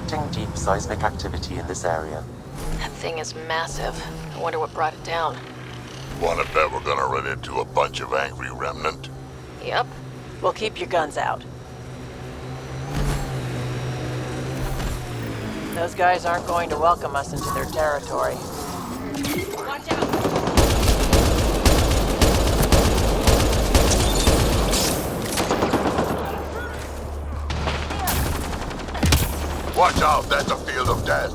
detecting deep seismic activity in this area. That thing is massive. I wonder what brought it down. Wanna bet we're gonna run into a bunch of angry remnant? Yep. Well, keep your guns out. Those guys aren't going to welcome us into their territory. Watch out! Watch out, that's a field of death.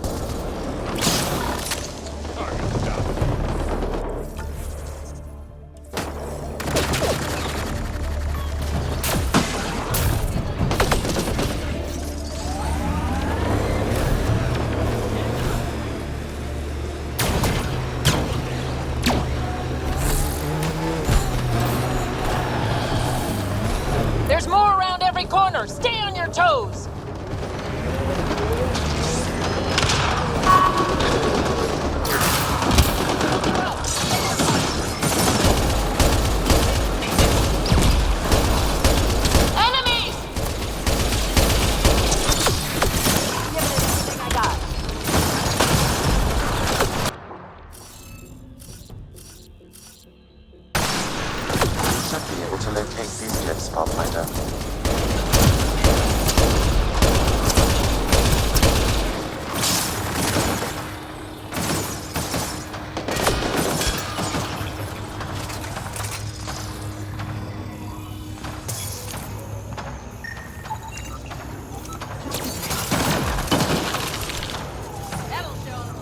There's more around every corner! Stay on your toes! Enemies! Give it everything I got. You should be able to locate these clips, Pathfinder. That'll show them.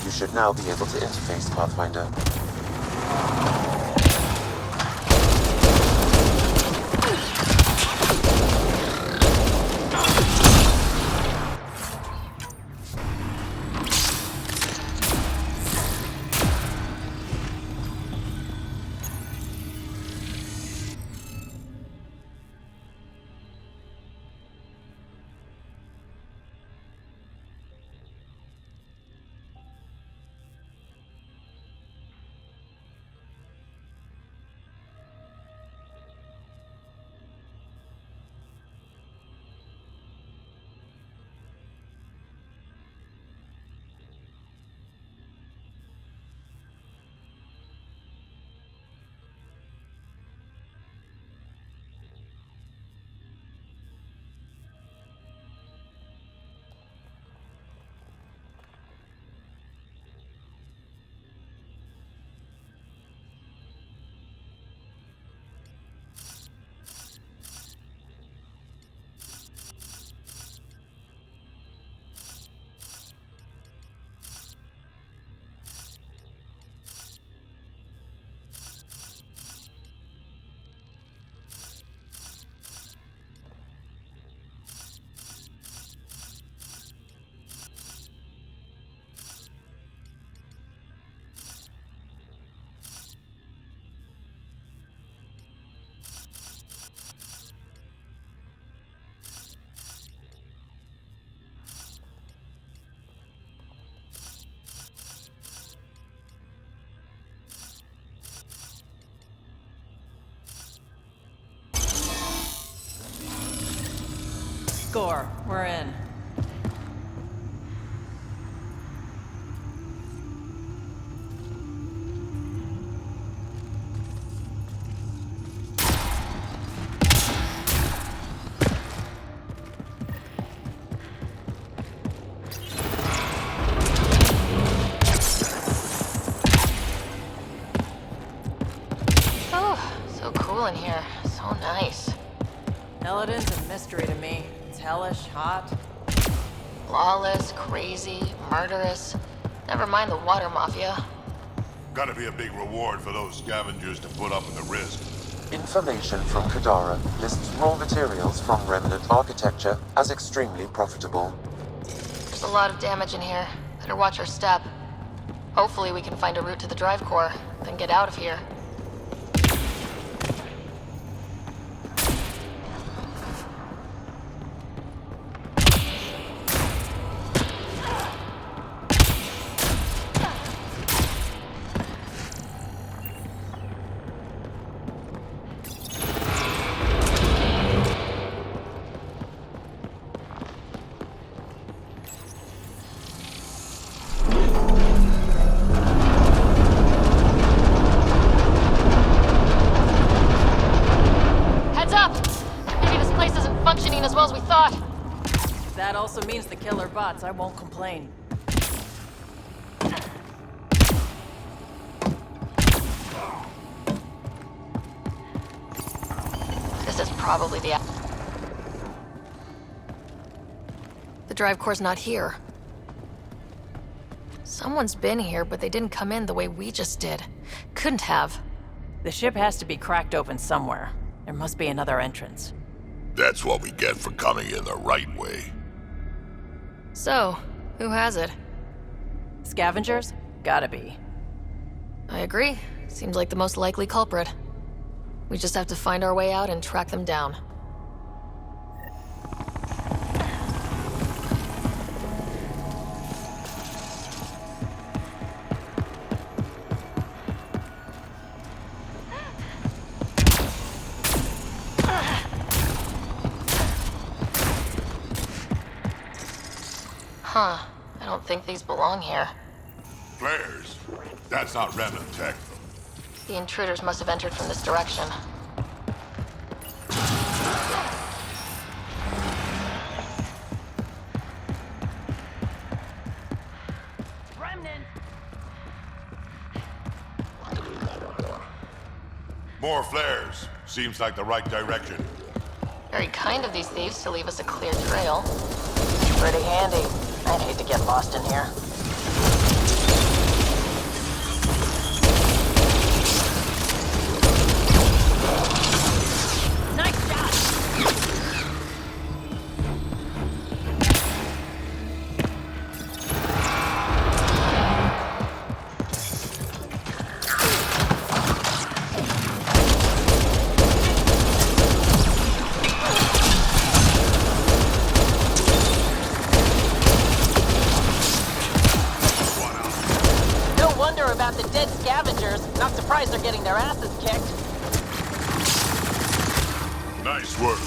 You should now be able to interface, Pathfinder. Score. We're in. Oh, so cool in here. So nice. Elodin's a mystery to me. It's hellish, hot. Lawless, crazy, murderous. Never mind the water mafia. Gotta be a big reward for those scavengers to put up with the risk. Information from Kadara lists raw materials from remnant architecture as extremely profitable. There's a lot of damage in here. Better watch our step. Hopefully we can find a route to the drive core, then get out of here. that also means the killer bots. I won't complain. This is probably the drive core's not here. Someone's been here, but they didn't come in the way we just did. Couldn't have. The ship has to be cracked open somewhere. There must be another entrance. That's what we get for coming in the right way. So, who has it? Scavengers? Gotta be. I agree. Seems like the most likely culprit. We just have to find our way out and track them down. Huh. I don't think these belong here. Flares? That's not remnant tech. The intruders must have entered from this direction. Remnant! More flares. Seems like the right direction. Very kind of these thieves to leave us a clear trail. Pretty handy. I'd hate to get lost in here. Nice shot! About the dead scavengers. Not surprised they're getting their asses kicked. Nice work.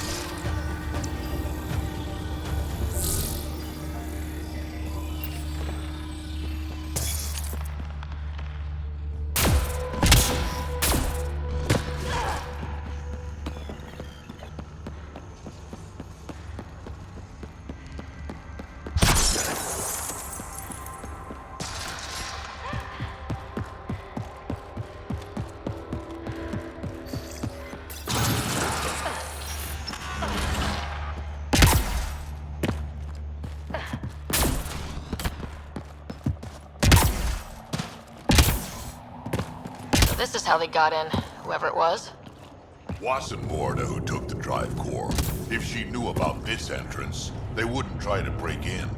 This is how they got in, whoever it was. Wasn't Morda who took the drive core. If she knew about this entrance, they wouldn't try to break in.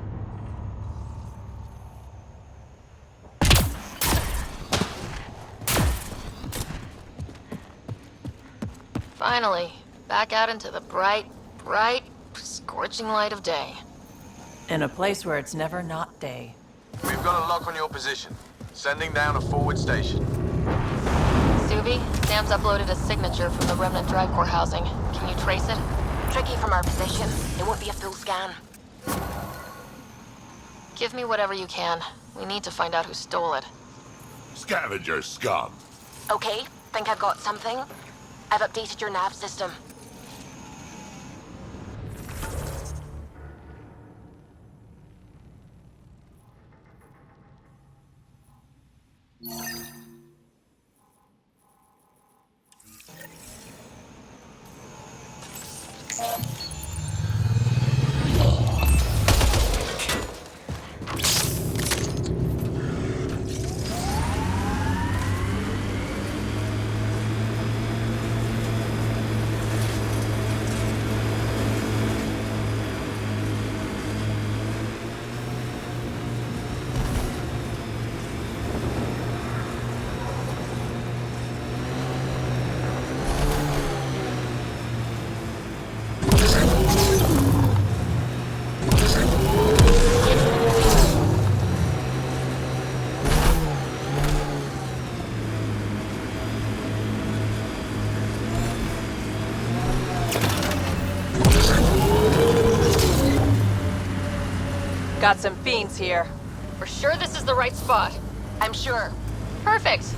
Finally, back out into the bright, scorching light of day. In a place where it's never not day. We've got a lock on your position. Sending down a forward station. Subi, Sam's uploaded a signature from the remnant drive core housing. Can you trace it? Tricky from our position. It won't be a full scan. Give me whatever you can. We need to find out who stole it. Scavenger scum. Okay, think I've got something. I've updated your nav system. Got some fiends here. We're sure this is the right spot. I'm sure. Perfect.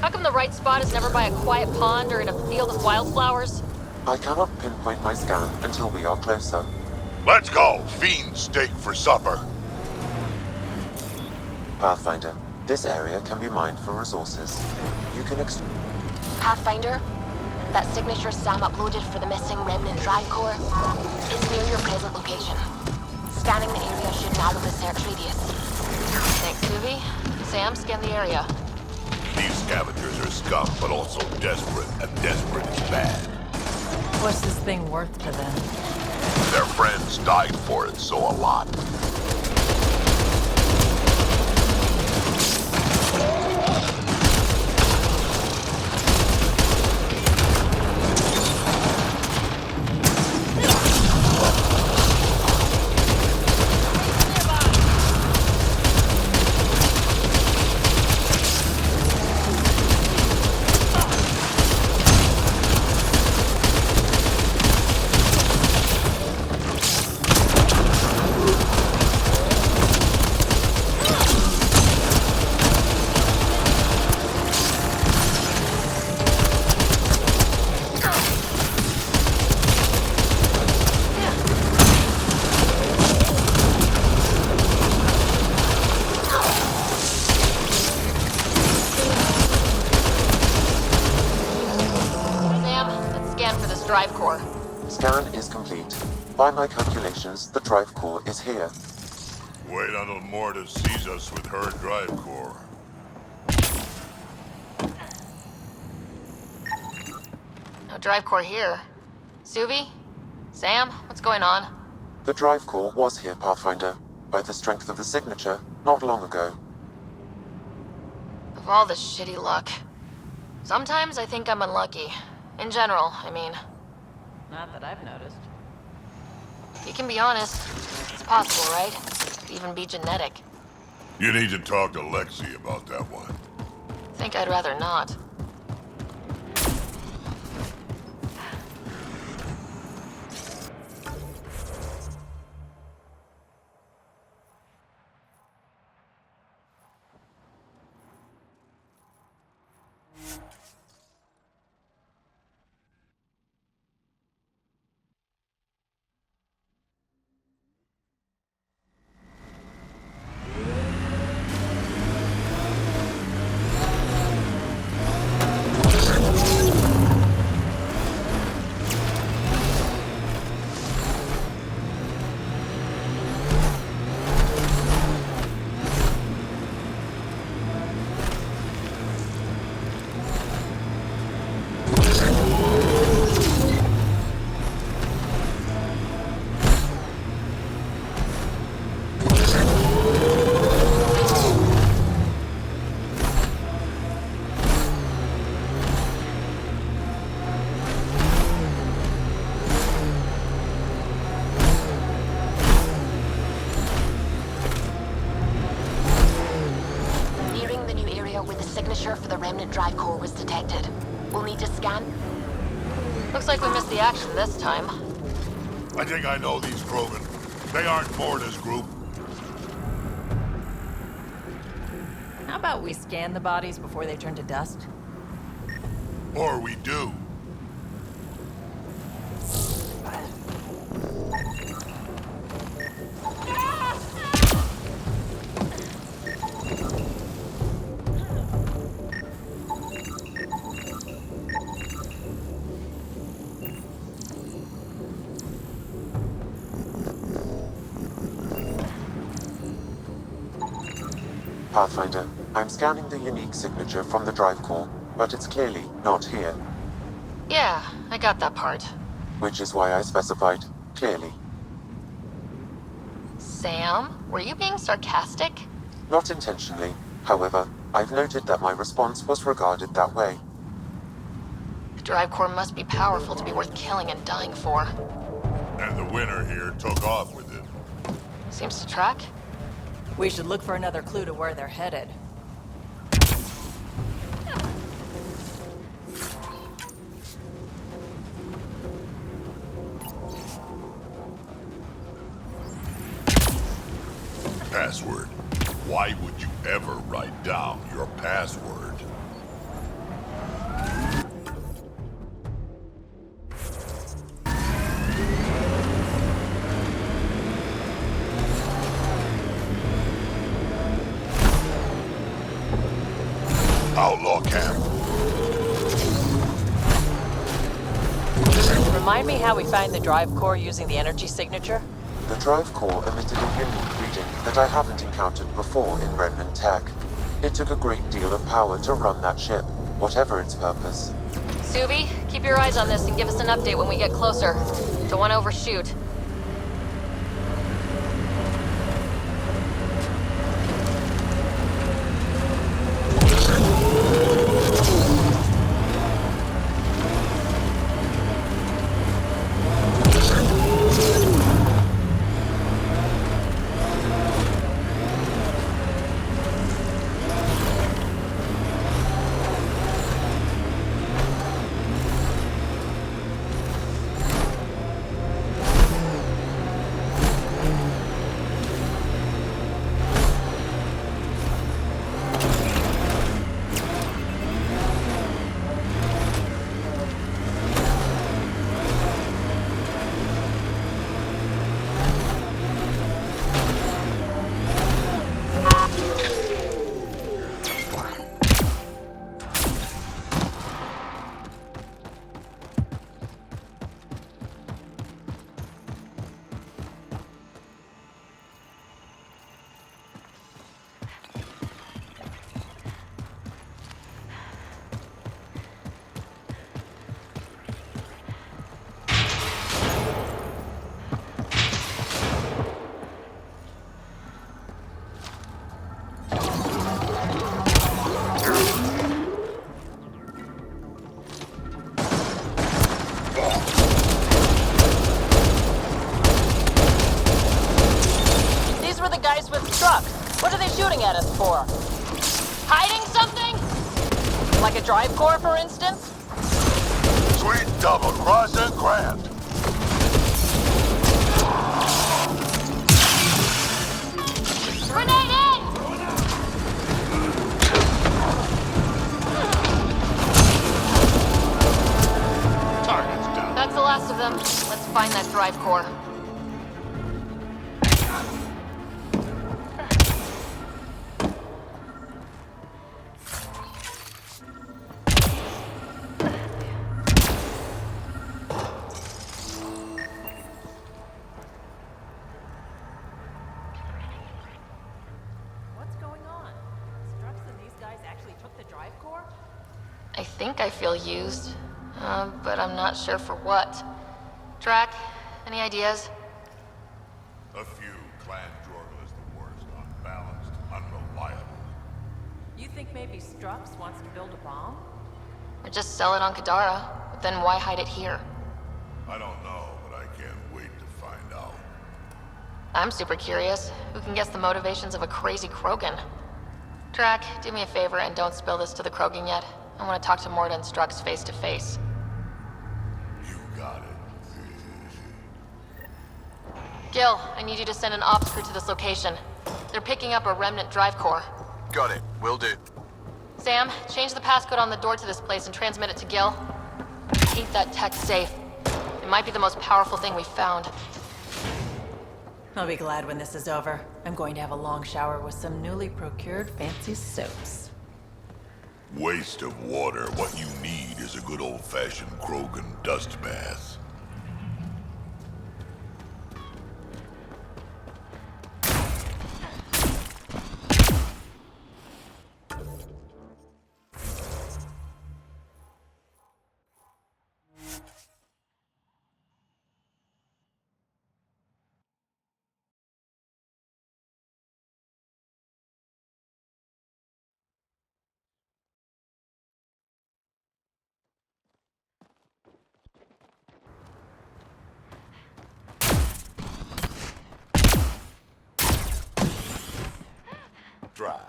How come the right spot is never by a quiet pond or in a field of wildflowers? I cannot pinpoint my scan until we are closer. Let's go! Fiend steak for supper. Pathfinder, this area can be mined for resources. You can Pathfinder, that signature Sam uploaded for the missing remnant drive core is near your present location. Scanning the area should narrow the search radius. Thanks, Suvi. Sam, scan the area. These scavengers are scum, but also desperate, and desperate is bad. What's this thing worth to them? Their friends died for it, so a lot. Drive core. Scan is complete. By my calculations, the drive core is here. Wait until Morta sees us with her drive core. No drive core here. Suvi? Sam? What's going on? The drive core was here, Pathfinder, by the strength of the signature, not long ago. Of all the shitty luck. Sometimes I think I'm unlucky. In general, I mean. Not that I've noticed. You can be honest. It's possible, right? To even be genetic. You need to talk to Lexi about that one. Think I'd rather not. For the remnant drive core was detected. We'll need to scan. Looks like we missed the action this time. I think I know these Krogan. They aren't Morta's group. How about we scan the bodies before they turn to dust? Or we do. Pathfinder, I'm scanning the unique signature from the drive core, but it's clearly not here. Yeah, I got that part. Which is why I specified clearly. Sam, were you being sarcastic? Not intentionally. However, I've noted that my response was regarded that way. The drive core must be powerful to be worth killing and dying for. And the winner here took off with it. Seems to track. We should look for another clue to where they're headed. Password. Why would you ever write down your password? Outlaw camp. Remind me how we find the drive core using the energy signature? The drive core emitted a unique reading that I haven't encountered before in Remnant tech. It took a great deal of power to run that ship, whatever its purpose. Subi, keep your eyes on this and give us an update when we get closer. Don't want to overshoot. Guys with trucks. What are they shooting at us for? Hiding something? Like a drive core, for instance? Sweet double crossing grand. Grenade in! Target's down. That's the last of them. Let's find that drive core. What's going on? Strux and these guys actually took the drive core? I think I feel used, but I'm not sure for what. Drac, any ideas? A few. Clan Jorgl is the worst. Unbalanced, unreliable. You think maybe Strux wants to build a bomb? Or just sell it on Kadara? But then why hide it here? I don't know, but I can't wait to find out. I'm super curious. Who can guess the motivations of a crazy Krogan? Drac, do me a favor and don't spill this to the Krogan yet. I want to talk to Morta and Strux face to face. You got it. Gil, I need you to send an ops crew to this location. They're picking up a remnant drive core. Got it. Will do. Sam, change the passcode on the door to this place and transmit it to Gil. I hate that tech safe. It might be the most powerful thing we've found. I'll be glad when this is over. I'm going to have a long shower with some newly procured fancy soaps. Waste of water. What you need is a good old-fashioned Krogan dust bath. Drive.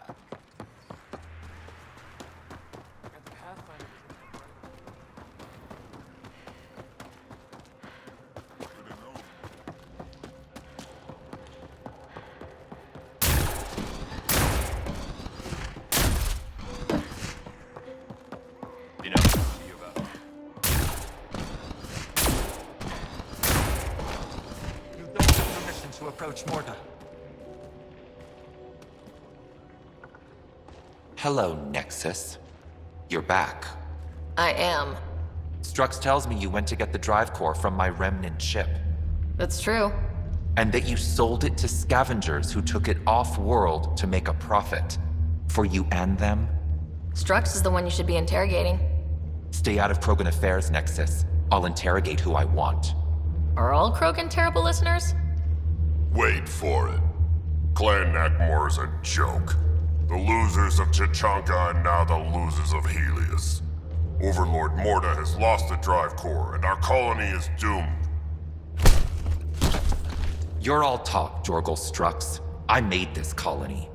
You don't have permission to approach Morta. Hello, Nexus. You're back. I am. Strux tells me you went to get the drive core from my remnant ship. That's true. And that you sold it to scavengers who took it off-world to make a profit. For you and them? Strux is the one you should be interrogating. Stay out of Krogan affairs, Nexus. I'll interrogate who I want. Are all Krogan terrible listeners? Wait for it. Clan Nakmor is a joke. The losers of Chichanka and now the losers of Helios. Overlord Morda has lost the drive core, and our colony is doomed. You're all talk, Jorgal Strux. I made this colony.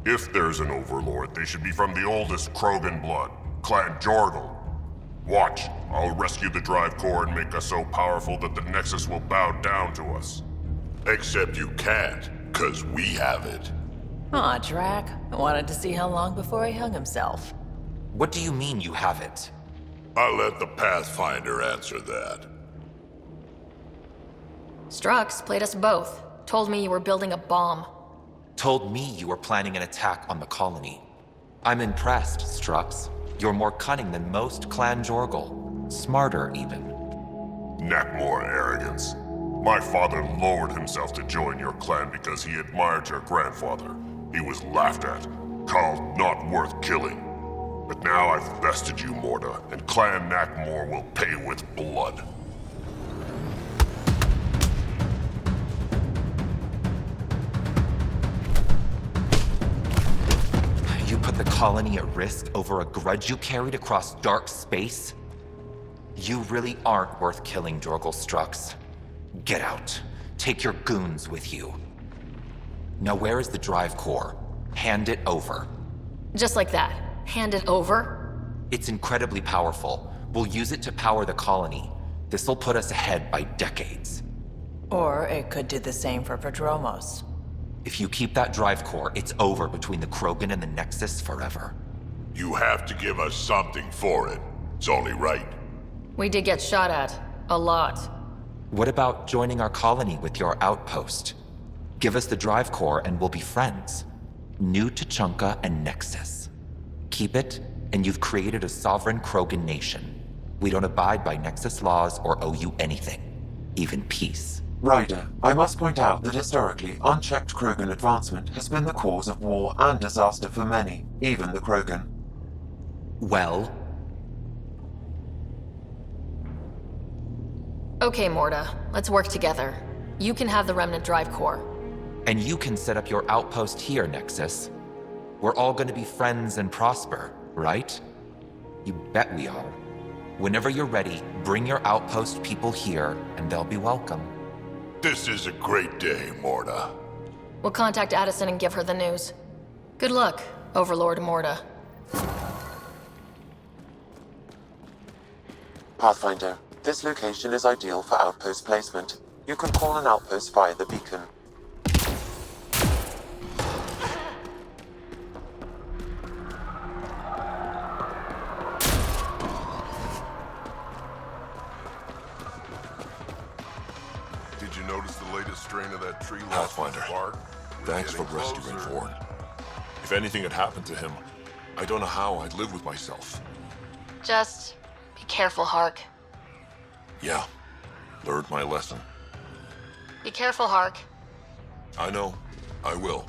If there's an overlord, they should be from the oldest Krogan blood, Clan Jorgal. Watch, I'll rescue the drive core and make us so powerful that the Nexus will bow down to us. Except you can't, 'cause we have it. Aw, Drac. I wanted to see how long before he hung himself. What do you mean you have it? I'll let the Pathfinder answer that. Strux played us both. Told me you were building a bomb. Told me you were planning an attack on the colony. I'm impressed, Strux. You're more cunning than most Clan Jorgal. Smarter, even. Nakmor arrogance. My father lowered himself to join your clan because he admired your grandfather. He was laughed at, called not worth killing. But now I've bested you, Morda, and Clan Nakmor will pay with blood. You put the colony at risk over a grudge you carried across dark space? You really aren't worth killing, Jorgal Strux. Get out. Take your goons with you. Now where is the drive core? Hand it over. Just like that. Hand it over? It's incredibly powerful. We'll use it to power the colony. This'll put us ahead by decades. Or it could do the same for Prodromos. If you keep that drive core, it's over between the Krogan and the Nexus forever. You have to give us something for it. It's only right. We did get shot at. A lot. What about joining our colony with your outpost? Give us the drive core and we'll be friends. New Tuchanka and Nexus. Keep it, and you've created a sovereign Krogan nation. We don't abide by Nexus laws or owe you anything. Even peace. Ryder, I must point out that historically, unchecked Krogan advancement has been the cause of war and disaster for many, even the Krogan. Well? Okay, Morda. Let's work together. You can have the Remnant drive core. And you can set up your outpost here, Nexus. We're all gonna be friends and prosper, right? You bet we are. Whenever you're ready, bring your outpost people here, and they'll be welcome. This is a great day, Morda. We'll contact Addison and give her the news. Good luck, Overlord Morda. Pathfinder, this location is ideal for outpost placement. You can call an outpost via the beacon. Did you notice the latest strain of that tree Pathfinder, bark? thanks for Getting rescuing closer. Vorn. If anything had happened to him, I don't know how I'd live with myself. Just be careful, Hark. Yeah, learned my lesson. Be careful, Hark. I know, I will.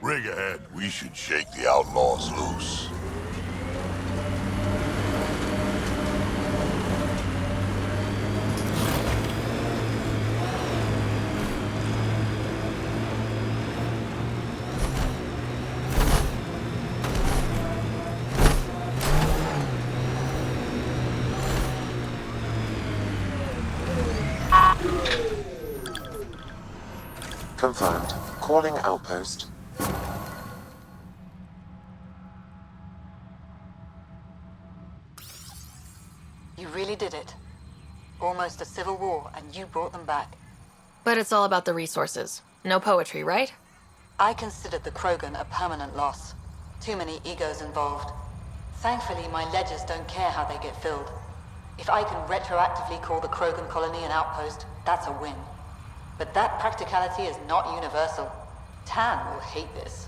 Rig ahead. We should shake the outlaws loose. Confirmed. Calling outpost. You really did it. Almost a civil war, and you brought them back. But it's all about the resources. No poetry, right? I considered the Krogan a permanent loss. Too many egos involved. Thankfully, my ledgers don't care how they get filled. If I can retroactively call the Krogan colony an outpost, that's a win. But that practicality is not universal. Tan will hate this.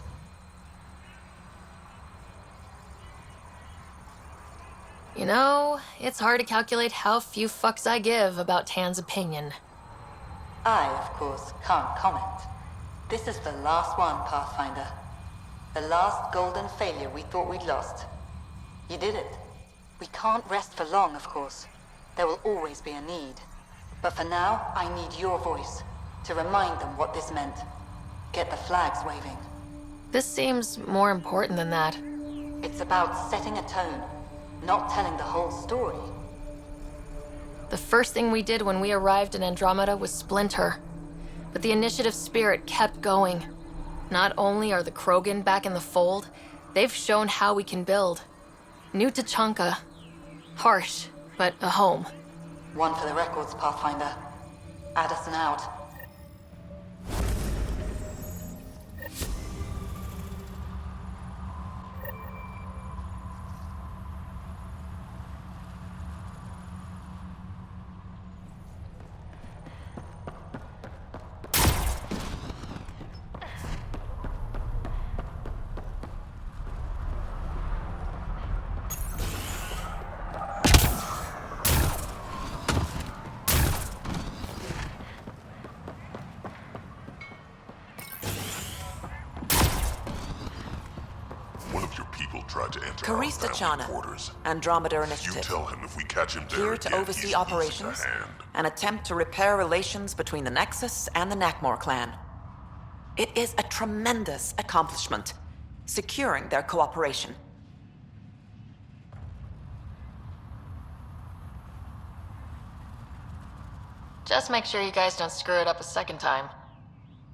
You know, it's hard to calculate how few fucks I give about Tan's opinion. I, of course, can't comment. This is the last one, Pathfinder. The last golden failure we thought we'd lost. You did it. We can't rest for long, of course. There will always be a need. But for now, I need your voice to remind them what this meant. Get the flags waving. This seems more important than that. It's about setting a tone, not telling the whole story. The first thing we did when we arrived in Andromeda was splinter. But the initiative spirit kept going. Not only are the Krogan back in the fold, they've shown how we can build. New Tachanka. Harsh, but a home. One for the records, Pathfinder. Addison out. One of your people tried to enter Karista our Chana, family quarters. Andromeda You Initiative. tell him if we catch him there Here to again, oversee he's operations easy to hand. and attempt to repair relations between the Nexus and the Nakmor clan. It is a tremendous accomplishment, securing their cooperation. Just make sure you guys don't screw it up a second time.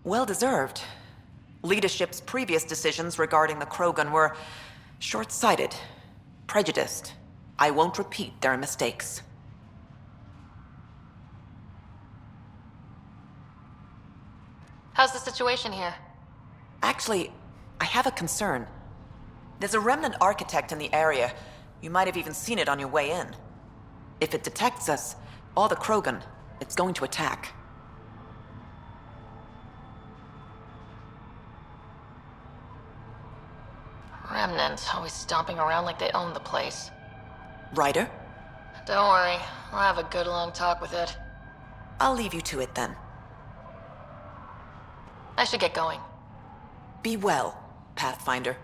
Well deserved. Leadership's previous decisions regarding the Krogan were short-sighted, prejudiced. I won't repeat their mistakes. How's the situation here? Actually, I have a concern. There's a remnant architect in the area. You might have even seen it on your way in. If it detects us, or the Krogan, it's going to attack. Remnants, always stomping around like they own the place. Ryder, Don't worry, I'll have a good long talk with it. I'll leave you to it then. I should get going. Be well, Pathfinder.